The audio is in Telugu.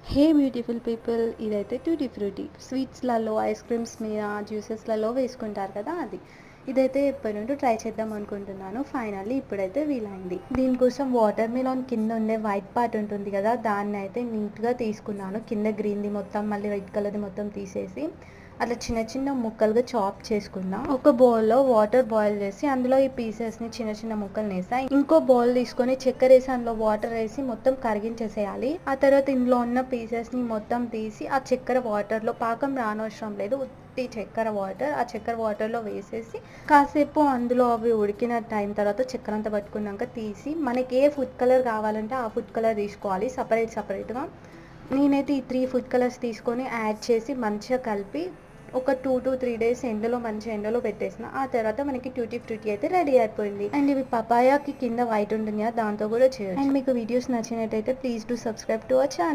హే బ్యూటిఫుల్ పీపుల్, ఇదైతే ట్యూటీ ఫ్రూటీ స్వీట్స్లలో, ఐస్ క్రీమ్స్ మీద, జ్యూసెస్లలో వేసుకుంటారు కదా అది. ఇదైతే ఎప్పటి నుండి ట్రై చేద్దాం అనుకుంటున్నాను. ఫైనల్లీ ఇప్పుడైతే వీలైంది. దీనికోసం వాటర్ మిలాన్ కింద ఉండే వైట్ పార్ట్ ఉంటుంది కదా, దాన్ని అయితే నీట్గా తీసుకున్నాను. కింద గ్రీన్ది మొత్తం మళ్ళీ రెడ్ కలర్ది మొత్తం తీసేసి అట్లా చిన్న చిన్న ముక్కలుగా చాప్ చేసుకున్నా. ఒక బౌల్లో వాటర్ బాయిల్ చేసి అందులో ఈ పీసెస్ని చిన్న చిన్న ముక్కలు వేసా. ఇంకో బౌల్ తీసుకొని చక్కెర వేసి అందులో వాటర్ వేసి మొత్తం కరిగించేసేయాలి. ఆ తర్వాత ఇందులో ఉన్న పీసెస్ని మొత్తం తీసి ఆ చక్కెర వాటర్లో, పాకం రానవసరం లేదు, ఉత్తి చక్కెర వాటర్, ఆ చక్కెర వాటర్లో వేసేసి కాసేపు అందులో అవి ఉడికినట్టు అయిన తర్వాత చక్కెర అంతా పట్టుకున్నాక తీసి మనకి ఏ ఫుడ్ కలర్ కావాలంటే ఆ ఫుడ్ కలర్ తీసుకోవాలి సపరేట్గా. నేనైతే ఈ 3 ఫుడ్ కలర్స్ తీసుకొని యాడ్ చేసి మంచిగా కలిపి ఒక 2 to 3 days మంచి ఎండలో పెట్టేసిన. ఆ తర్వాత మనకి ట్యూటీ ఫ్రూటీ అయితే రెడీ అయిపోయింది. అండ్ ఇవి పపాయాకి కింద వైట్ ఉంటుంది కదా, దాంతో కూడా చేయొచ్చు. అండ్ మీకు వీడియోస్ నచ్చినట్టయితే please do subscribe to our channel.